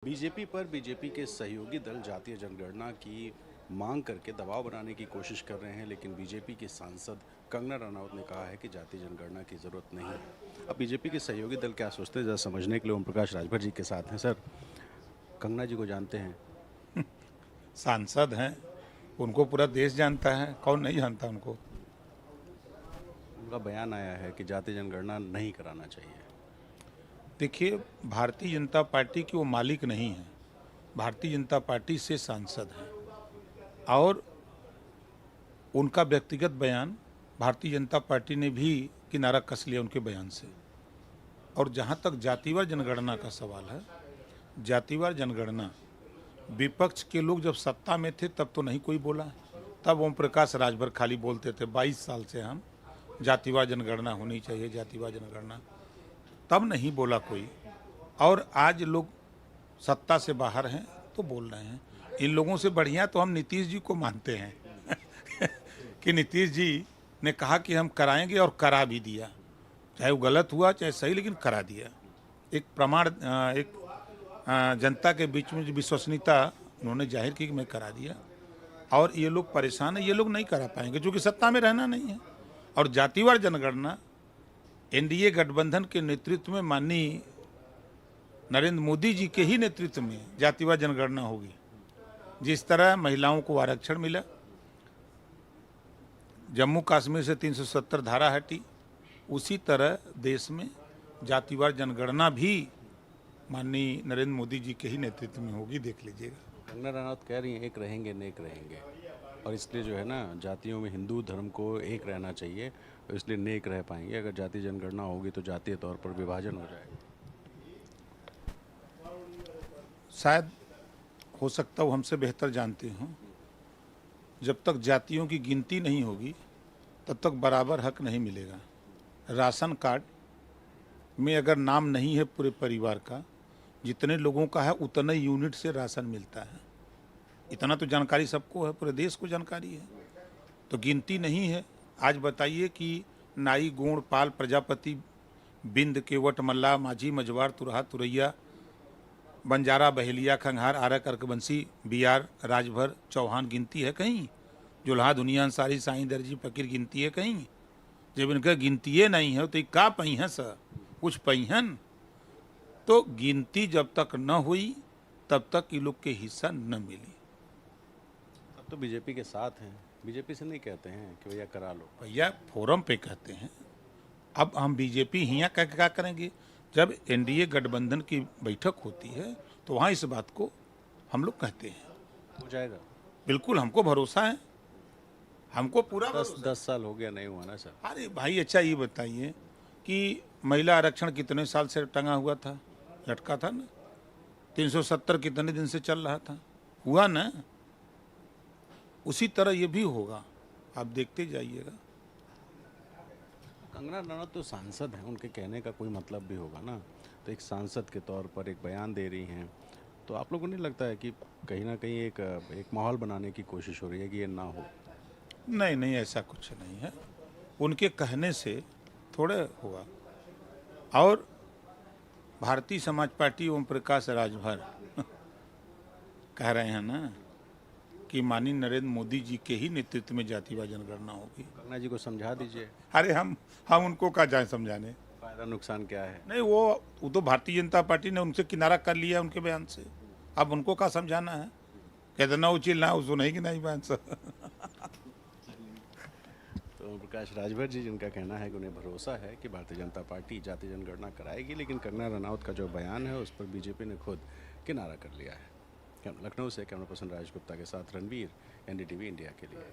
BJP पर BJP के सहयोगी दल जातीय जनगणना की मांग करके दबाव बनाने की कोशिश कर रहे हैं, लेकिन बीजेपी की सांसद कंगना रनौत ने कहा है कि जातीय जनगणना की ज़रूरत नहीं है। अब बीजेपी के सहयोगी दल क्या सोचते हैं, जरा समझने के लिए ओम प्रकाश राजभर जी के साथ हैं। सर, कंगना जी को जानते हैं? सांसद हैं, उनको पूरा देश जानता है, कौन नहीं जानता उनको। उनका बयान आया है कि जातीय जनगणना नहीं कराना चाहिए। देखिए, भारतीय जनता पार्टी की वो मालिक नहीं है, भारतीय जनता पार्टी से सांसद हैं और उनका व्यक्तिगत बयान भारतीय जनता पार्टी ने भी किनारा कस लिया उनके बयान से। और जहाँ तक जातिवार जनगणना का सवाल है, जातिवार जनगणना विपक्ष के लोग जब सत्ता में थे तब तो नहीं कोई बोला, तब ओम प्रकाश राजभर खाली बोलते थे 22 साल से हम जातिवार जनगणना होनी चाहिए, जातिवार जनगणना, तब नहीं बोला कोई। और आज लोग सत्ता से बाहर हैं तो बोल रहे हैं। इन लोगों से बढ़िया तो हम नीतीश जी को मानते हैं कि नीतीश जी ने कहा कि हम कराएंगे और करा भी दिया, चाहे वो गलत हुआ चाहे सही, लेकिन करा दिया। एक प्रमाण, एक जनता के बीच में जो विश्वसनीयता उन्होंने जाहिर की कि मैं करा दिया। और ये लोग परेशान हैं, ये लोग नहीं करा पाएंगे क्योंकि सत्ता में रहना नहीं है। और जातिवार जनगणना एनडीए गठबंधन के नेतृत्व में माननीय नरेंद्र मोदी जी के ही नेतृत्व में जातिवार जनगणना होगी। जिस तरह महिलाओं को आरक्षण मिला, जम्मू कश्मीर से 370 धारा हटी, उसी तरह देश में जातिवार जनगणना भी माननीय नरेंद्र मोदी जी के ही नेतृत्व में होगी, देख लीजिएगा। कंगना रनौत कह रही हैं एक रहेंगे नेक रहेंगे, और इसलिए जो है ना, जातियों में हिंदू धर्म को एक रहना चाहिए, तो इसलिए नेक रह पाएंगे। अगर जातीय जनगणना होगी तो जातीय तौर पर विभाजन हो जाएगा। शायद हो सकता वो हमसे बेहतर जानते हों। जब तक जातियों की गिनती नहीं होगी तब तक बराबर हक नहीं मिलेगा। राशन कार्ड में अगर नाम नहीं है पूरे परिवार का, जितने लोगों का है उतने यूनिट से राशन मिलता है। इतना तो जानकारी सबको है, पूरे देश को जानकारी है। तो गिनती नहीं है। आज बताइए कि नाई, गोंड, पाल, प्रजापति, बिंद, केवट, मल्ला, माझी, मझवार, तुरहा, तुरैया, बंजारा, बहेलिया, खंघार, आरक, अर्कबंसी, बियार, राजभर, चौहान गिनती है कहीं? जुल्हा, दुनिया, अंसारी, साईं, दर्जी, फकीर गिनती है कहीं? जब इनका गिनती नहीं है तो का पहिया सर कुछ पहियन। तो गिनती जब तक न हुई तब तक ये लोग के हिस्सा न मिली। अब तो बीजेपी के साथ हैं, बीजेपी से नहीं कहते हैं कि भैया करा लो। भैया फोरम पे कहते हैं। अब हम बीजेपी यहाँ कह के क्या करेंगे? जब एनडीए गठबंधन की बैठक होती है तो वहाँ इस बात को हम लोग कहते हैं। हो जाएगा, बिल्कुल, हमको भरोसा है, हमको पूरा 10 साल हो गया, नहीं हुआ ना सर। अरे भाई, अच्छा ये बताइए कि महिला आरक्षण कितने साल से टंगा हुआ था, लटका था ना? 370 कितने दिन से चल रहा था, हुआ ना? उसी तरह ये भी होगा, आप देखते जाइएगा। कंगना रनौत तो सांसद हैं, उनके कहने का कोई मतलब भी होगा ना। तो एक सांसद के तौर पर एक बयान दे रही हैं, तो आप लोगों को नहीं लगता है कि कहीं ना कहीं एक माहौल बनाने की कोशिश हो रही है कि ये ना हो? नहीं नहीं, ऐसा कुछ नहीं है। उनके कहने से थोड़े होगा। और भारतीय समाज पार्टी ओम प्रकाश राजभर कह रहे हैं ना कि माननीय नरेंद्र मोदी जी के ही नेतृत्व में जातिवार जनगणना होगी। कंगना जी को समझा दीजिए। अरे हम उनको क्या जाए समझाने? फायदा नुकसान क्या है? नहीं, वो तो भारतीय जनता पार्टी ने उनसे किनारा कर लिया उनके बयान से। अब उनको क्या समझाना है? कहते ना उचिल ना उसको नहीं कि नहीं बयान से। तो प्रकाश राजभर जी, जिनका कहना है कि उन्हें भरोसा है कि भारतीय जनता पार्टी जातीय जनगणना कराएगी, लेकिन कंगना रनौत का जो बयान है उस पर बीजेपी ने खुद किनारा कर लिया है। लखनऊ से कैमरा पर्सन राज गुप्ता के साथ रणवीर, एनडीटीवी इंडिया के लिए।